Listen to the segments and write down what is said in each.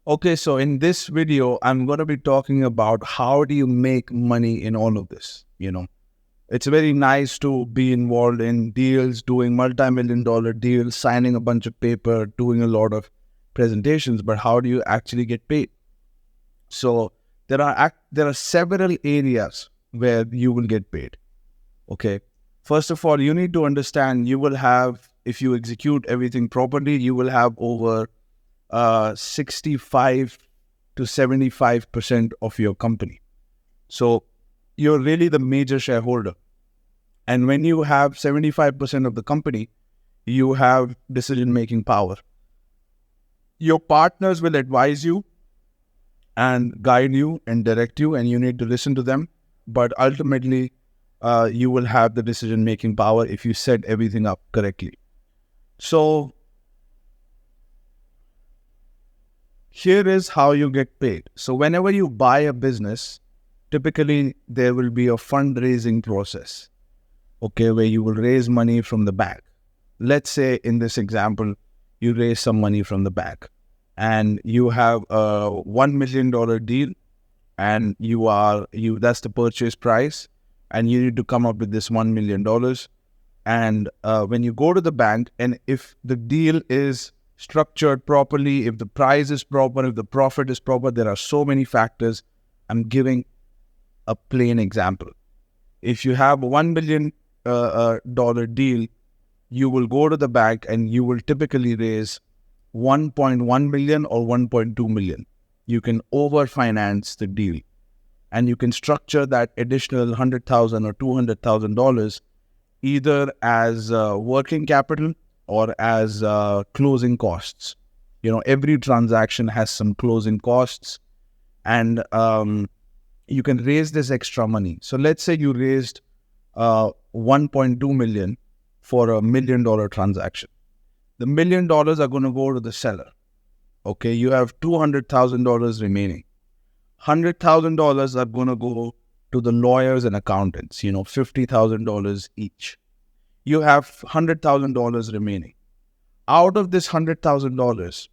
Okay, so in this video, I'm going to be talking about how do you make money in all of this. It's very nice to be involved in deals, doing multi-million-dollar deals, signing a bunch of paper, doing a lot of presentations, but how do you actually get paid? So there are several areas where you will get paid. Okay. First of all, you need to understand you will have, if you execute everything properly, you will have over 65 to 75% of your company. So you're really the major shareholder. And when you have 75% of the company, you have decision-making power. Your partners will advise you and guide you and direct you, and you need to listen to them. But ultimately, you will have the decision-making power if you set everything up correctly. So here is how you get paid. So whenever you buy a business, typically there will be a fundraising process, okay, where you will raise money from the bank. Let's say in this example, you raise some money from the bank and you have a $1 million deal and that's the purchase price, and you need to come up with this $1 million. And when you go to the bank, and if the deal is structured properly, if the price is proper, if the profit is proper, there are so many factors. I'm giving a plain example. If you have a $1 million deal, you will go to the bank and you will typically raise 1.1 million or 1.2 million. You can overfinance the deal, and you can structure that additional $100,000 or $200,000 either as working capital or as closing costs. Every transaction has some closing costs, and you can raise this extra money. So let's say you raised 1.2 million for a $1 million transaction. The $1 million are going to go to the seller. Okay, you have $200,000 remaining. $100,000 are going to go to the lawyers and accountants, $50,000 each. You have $100,000 remaining. Out of this $100,000,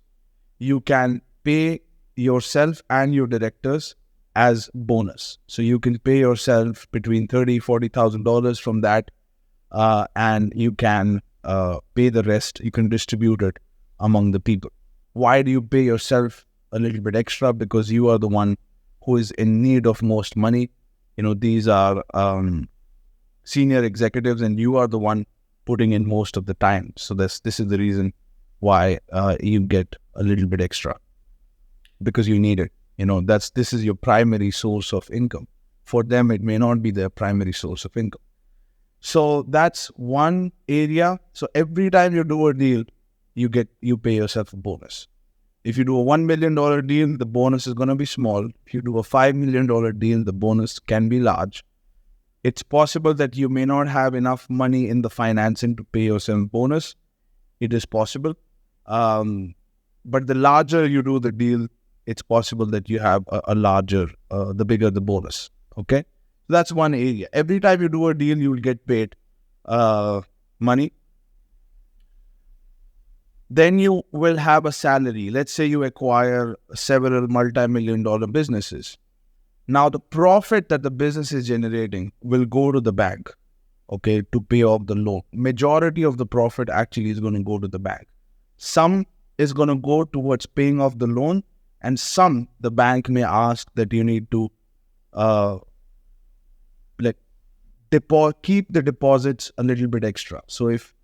you can pay yourself and your directors as bonus. So you can pay yourself between $30,000, $40,000 from that, and you can pay the rest. You can distribute it among the people. Why do you pay yourself a little bit extra? Because you are the one who is in need of most money. These are senior executives, and you are the one putting in most of the time. So this is the reason why you get a little bit extra, because you need it. This is your primary source of income. For them, it may not be their primary source of income. So that's one area. So every time you do a deal, you pay yourself a bonus. If you do a $1 million deal, the bonus is going to be small. If you do a $5 million deal, the bonus can be large. It's possible that you may not have enough money in the financing to pay yourself bonus. It is possible. But the larger you do the deal, it's possible that you have a larger, the bigger the bonus. Okay? That's one area. Every time you do a deal, you will get paid money. Then you will have a salary. Let's say you acquire several multi-million-dollar businesses. Now, the profit that the business is generating will go to the bank, okay, to pay off the loan. Majority of the profit actually is going to go to the bank. Some is going to go towards paying off the loan, and some the bank may ask that you need to keep the deposits a little bit extra. So if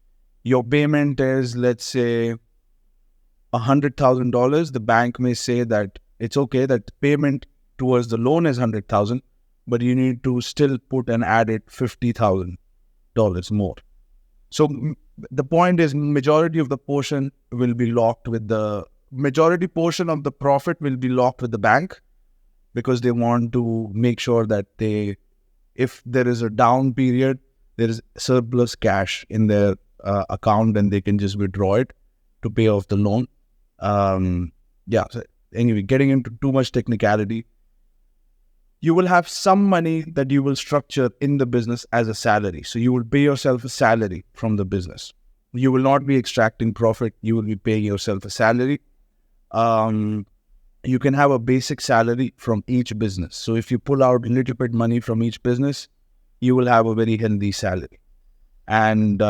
your payment is, let's say, $100,000, the bank may say that it's okay, that payment towards the loan is $100,000, but you need to still put an added $50,000 more. So the point is, majority of the portion will be locked with the majority portion of the profit will be locked with the bank, because they want to make sure that if there is a down period, there is surplus cash in their account, and they can just withdraw it to pay off the loan. So anyway, getting into too much technicality, you will have some money that you will structure in the business as a salary. So you will pay yourself a salary from the business. You will not be extracting profit. You will be paying yourself a salary. you can have a basic salary from each business. So if you pull out a little bit money from each business, you will have a very healthy salary. And,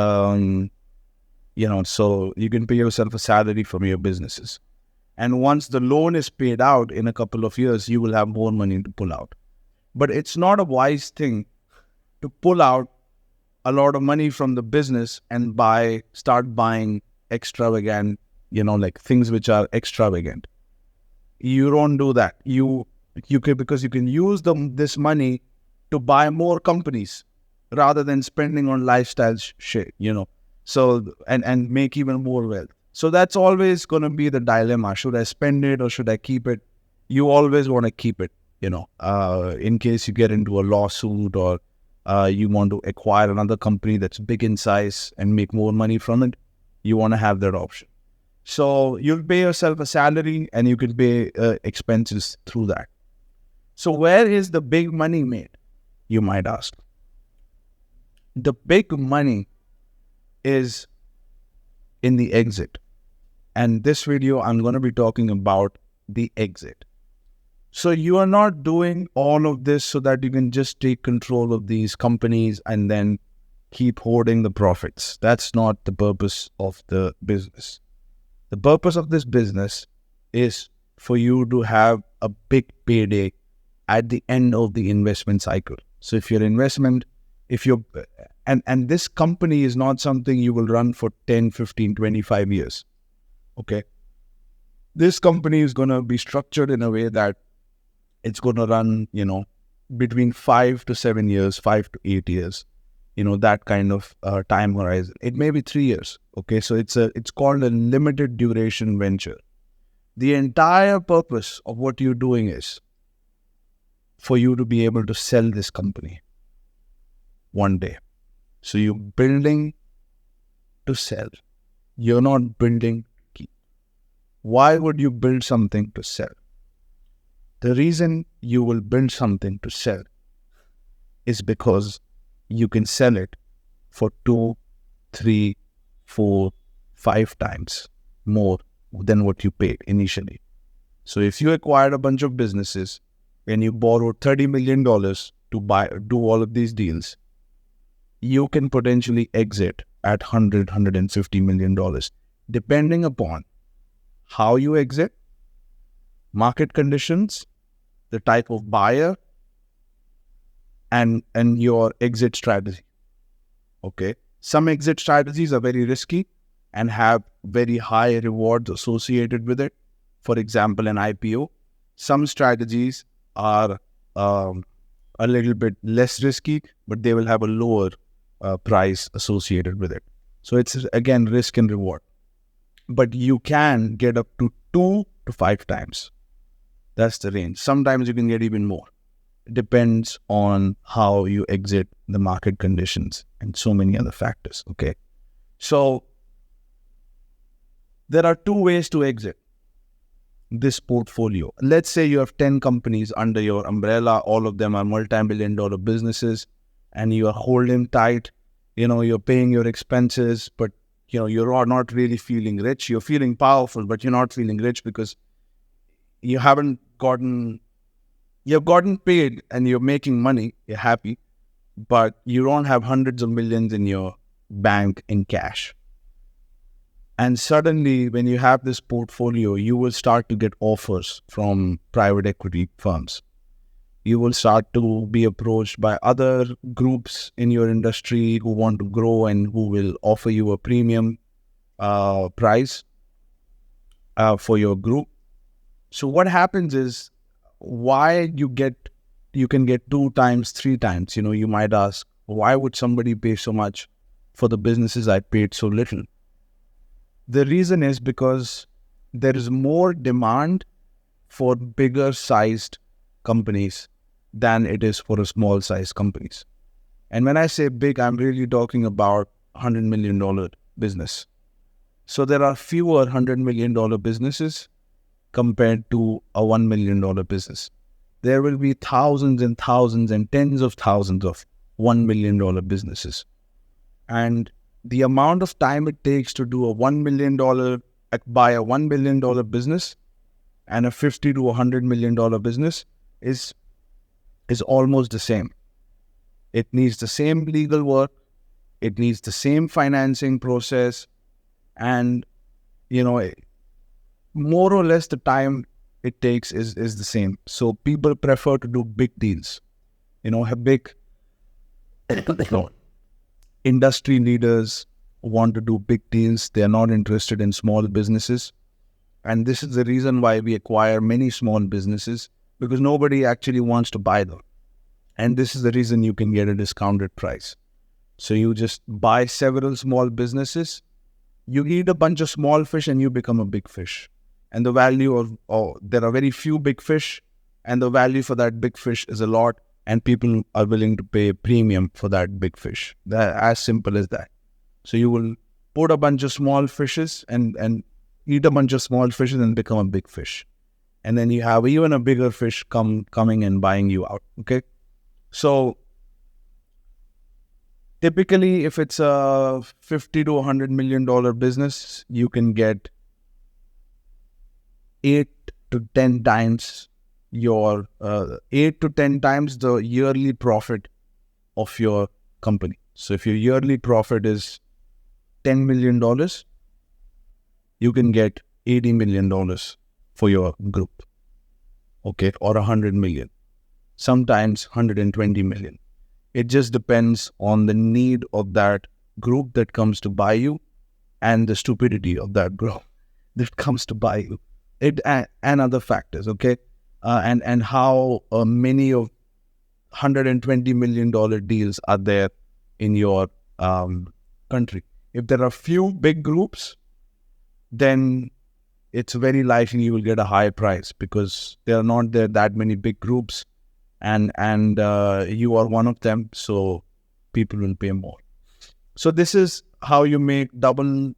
so you can pay yourself a salary from your businesses. And once the loan is paid out in a couple of years, you will have more money to pull out. But it's not a wise thing to pull out a lot of money from the business and start buying extravagant, like things which are extravagant. You don't do that. You can, because you can use this money to buy more companies rather than spending on lifestyle shit, so and make even more wealth. So that's always going to be the dilemma. Should I spend it or should I keep it? You always want to keep it, in case you get into a lawsuit or you want to acquire another company that's big in size and make more money from it. You want to have that option. So you'll pay yourself a salary and you can pay expenses through that. So where is the big money made? You might ask. The big money is in the exit. And this video, I'm going to be talking about the exit. So you are not doing all of this so that you can just take control of these companies and then keep hoarding the profits. That's not the purpose of the business. The purpose of this business is for you to have a big payday at the end of the investment cycle. So if your investment, and this company is not something you will run for 10, 15, 25 years. Okay. This company is going to be structured in a way that it's going to run, between 5 to 7 years, 5 to 8 years, that kind of time horizon. It may be 3 years. Okay. So it's called a limited duration venture. The entire purpose of what you're doing is for you to be able to sell this company one day. So you're building to sell. You're not building to keep. Why would you build something to sell? The reason you will build something to sell is because you can sell it for 2, 3, 4, 5 times more than what you paid initially. So if you acquired a bunch of businesses and you borrowed $30 million to do all of these deals, you can potentially exit at $100, $150 million, depending upon how you exit, market conditions, the type of buyer, and your exit strategy. Okay. Some exit strategies are very risky and have very high rewards associated with it. For example, an IPO. Some strategies are a little bit less risky, but they will have a lower price associated with it. So it's, again, risk and reward. But you can get up to 2 to 5 times. That's the range. Sometimes you can get even more. It depends on how you exit, the market conditions, and so many other factors. Okay. So there are 2 ways to exit this portfolio. Let's say you have 10 companies under your umbrella. All of them are multi-million-dollar businesses, and you are holding tight. You're paying your expenses, but you're not really feeling rich. You're feeling powerful, but you're not feeling rich because you've gotten paid and you're making money. You're happy, but you don't have hundreds of millions in your bank in cash. And suddenly, when you have this portfolio, you will start to get offers from private equity firms. You will start to be approached by other groups in your industry who want to grow and who will offer you a premium price for your group. So what happens is, why you can get 2 times, 3 times. You might ask, why would somebody pay so much for the businesses I paid so little? The reason is because there is more demand for bigger sized companies than it is for a small sized companies. And when I say big, I'm really talking about $100 million business. So there are fewer $100 million businesses compared to a $1 million business. There will be thousands and thousands and tens of thousands of $1 million businesses. And the amount of time it takes to do buy a $1 million business and a 50 to $100 million business is almost the same. It needs the same legal work, it needs the same financing process, and more or less the time it takes is the same. So people prefer to do big deals. Have big industry leaders want to do big deals. They are not interested in small businesses. And this is the reason why we acquire many small businesses, because nobody actually wants to buy them. And this is the reason you can get a discounted price. So you just buy several small businesses, you eat a bunch of small fish and you become a big fish. And the value of, there are very few big fish, and the value for that big fish is a lot, and people are willing to pay a premium for that big fish. As simple as that. So you will put a bunch of small fishes and eat a bunch of small fishes and become a big fish. And then you have even a bigger fish coming and buying you out. Okay. So typically, if it's a $50 to $100 million business, you can get 8 to 10 times your 8 to 10 times the yearly profit of your company. So if your yearly profit is $10 million, you can get $80 million for your group. Okay, or 100 million. Sometimes 120 million. It just depends on the need of that group that comes to buy you and the stupidity of that group that comes to buy you. And other factors, okay? And how many of $120 million deals are there in your country. If there are few big groups, then it's very likely you will get a high price, because there are not that many big groups, and you are one of them, so people will pay more. So this is how you make double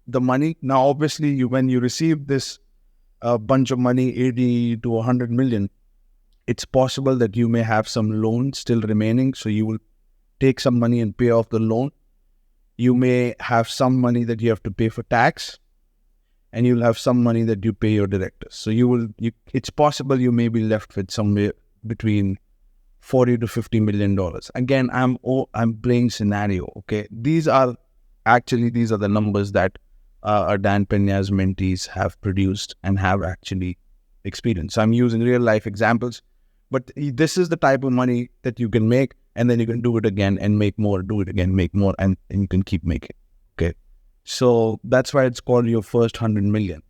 the money. Now, obviously, when you receive this bunch of money, 80 to 100 million, it's possible that you may have some loan still remaining. So you will take some money and pay off the loan. You may have some money that you have to pay for tax, and you'll have some money that you pay your directors. So it's possible you may be left with somewhere between $40 to $50 million. Again, I'm playing scenario. Okay, these are the numbers that Dan Pena's mentees have produced and have actually experienced. So I'm using real life examples, but this is the type of money that you can make, and then you can do it again and make more, do it again, make more, and you can keep making. Okay, so that's why it's called your first 100 million.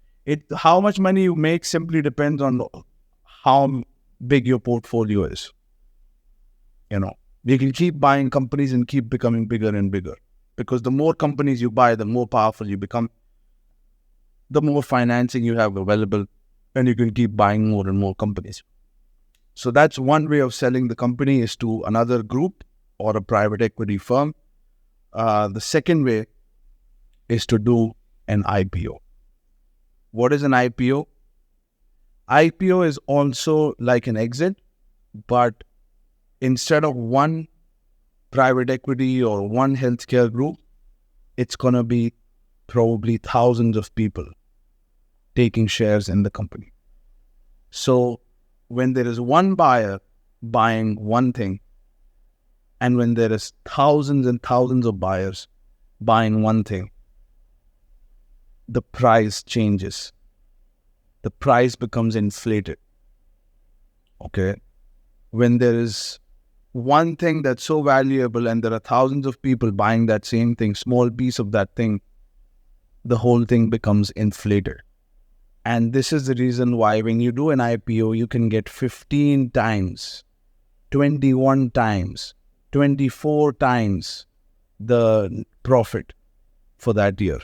How much money you make simply depends on how big your portfolio is. You can keep buying companies and keep becoming bigger and bigger, because the more companies you buy, the more powerful you become, the more financing you have available, and you can keep buying more and more companies. So that's one way of selling the company, is to another group or a private equity firm. The second way is to do an IPO. What is an IPO? IPO is also like an exit, but instead of one private equity or one healthcare group, it's going to be probably thousands of people taking shares in the company. So when there is one buyer buying one thing, and when there is thousands and thousands of buyers buying one thing, the price changes. The price becomes inflated. Okay? When there is one thing that's so valuable and there are thousands of people buying that same thing, small piece of that thing, the whole thing becomes inflated. And this is the reason why when you do an IPO, you can get 15 times, 21 times, 24 times the profit for that year.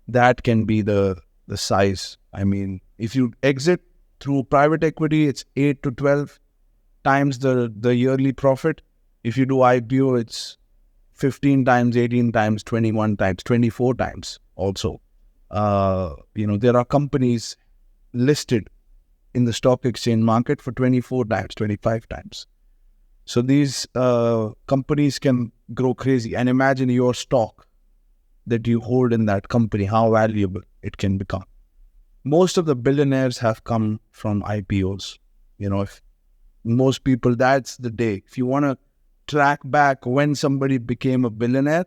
That can be the size. I mean, if you exit through private equity, it's 8 to 12 times the yearly profit. If you do IPO, it's 15 times, 18 times, 21 times, 24 times also. There are companies listed in the stock exchange market for 24 times, 25 times. So these companies can grow crazy. And imagine your stock that you hold in that company, how valuable it can become. most of the billionaires have come from IPOs. If most people, that's the day. If you want to track back when somebody became a billionaire,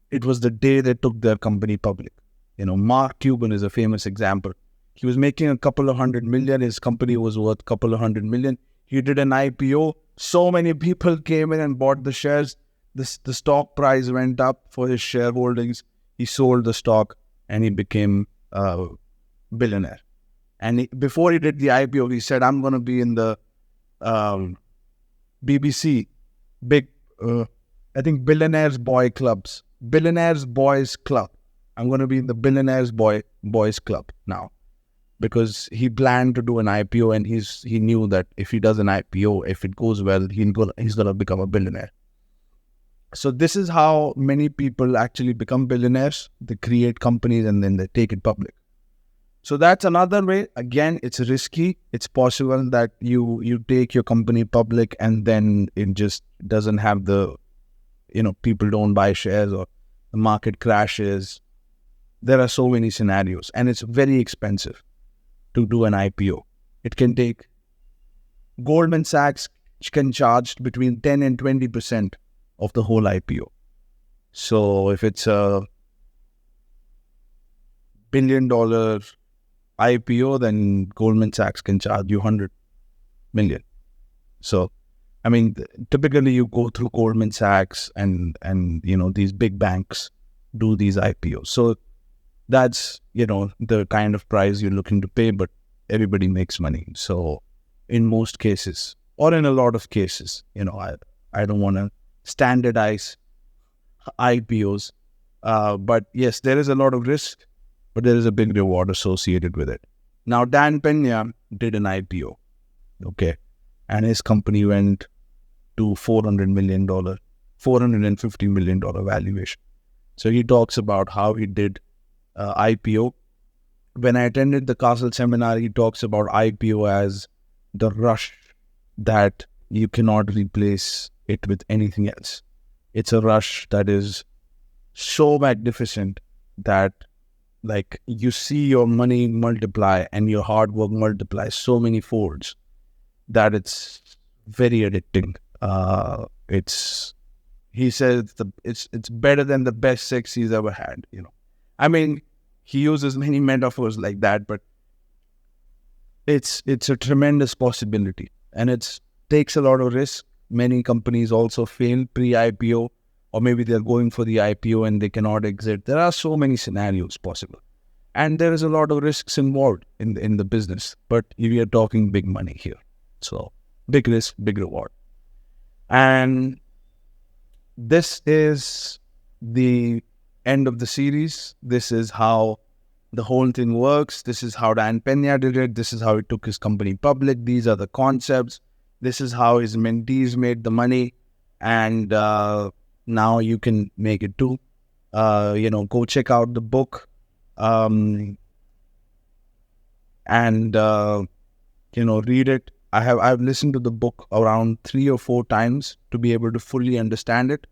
it was the day they took their company public. Mark Cuban is a famous example. He was making a couple of $100 million. His company was worth a couple of $100 million. He did an IPO. So many people came in and bought the shares. The stock price went up for his shareholdings. He sold the stock and he became a billionaire. And before he did the IPO, he said, I'm going to be in the BBC, big, I think, Billionaires Boys Club. I'm going to be in the Billionaires Boys Club now, because he planned to do an IPO, and he knew that if he does an IPO, if it goes well, he's going to become a billionaire. So this is how many people actually become billionaires. They create companies and then they take it public. So that's another way. Again, it's risky. It's possible that you take your company public and then it just doesn't have the, people don't buy shares or the market crashes. There are so many scenarios, and it's very expensive to do an IPO. It can take, Goldman Sachs can charge between 10 and 20% of the whole IPO. So if it's a $1 billion IPO, then Goldman Sachs can charge you 100 million. So, typically you go through Goldman Sachs and these big banks do these IPOs. So that's, the kind of price you're looking to pay, but everybody makes money. So in most cases, or in a lot of cases, I don't want to standardize IPOs. But yes, there is a lot of risk, but there is a big reward associated with it. Now, Dan Pena did an IPO, okay, and his company went to $450 million valuation. So he talks about how he did IPO. When I attended the Castle seminar, he talks about IPO as the rush that you cannot replace it with anything else. It's a rush that is so magnificent that, like, you see your money multiply and your hard work multiply so many folds that it's very addicting. He says it's better than the best sex he's ever had. He uses many metaphors like that, but it's a tremendous possibility, and it takes a lot of risk. Many companies also fail pre-IPO, or maybe they're going for the IPO and they cannot exit. There are so many scenarios possible, and there is a lot of risks involved in the business. But we are talking big money here, so big risk, big reward. And this is the end of the series. This is how the whole thing works. This is how Dan Pena did it. This is how he took his company public. These are the concepts. This is how his mentees made the money. And now you can make it too. Go check out the book. And read it. I've listened to the book around 3 or 4 times to be able to fully understand it.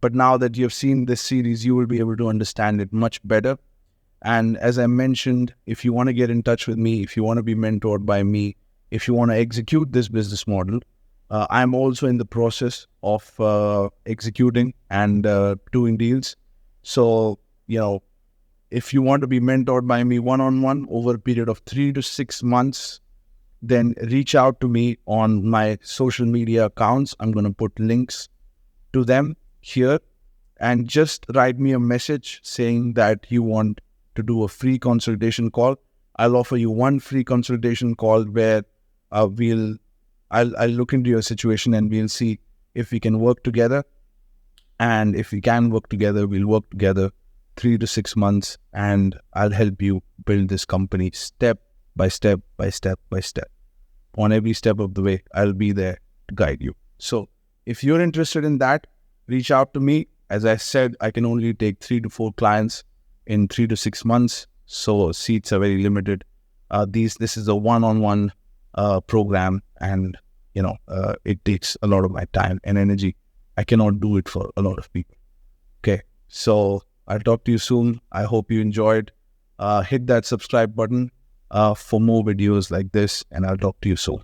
But now that you've seen this series, you will be able to understand it much better. And as I mentioned, if you want to get in touch with me, if you want to be mentored by me, if you want to execute this business model, I'm also in the process of executing and doing deals. So, if you want to be mentored by me one-on-one over a period of 3 to 6 months, then reach out to me on my social media accounts. I'm going to put links to them here, and just write me a message saying that you want to do a free consultation call. I'll offer you one free consultation call where I'll look into your situation and we'll see if we can work together. And if we can work together, we'll work together 3 to 6 months, and I'll help you build this company step by step by step by step. On every step of the way, I'll be there to guide you. So if you're interested in that, reach out to me. As I said, I can only take 3 to 4 clients in 3 to 6 months, so seats are very limited. This is a one-on-one program, and it takes a lot of my time and energy. I cannot do it for a lot of people. Okay, so I'll talk to you soon. I hope you enjoyed. hit that subscribe button for more videos like this, and I'll talk to you soon.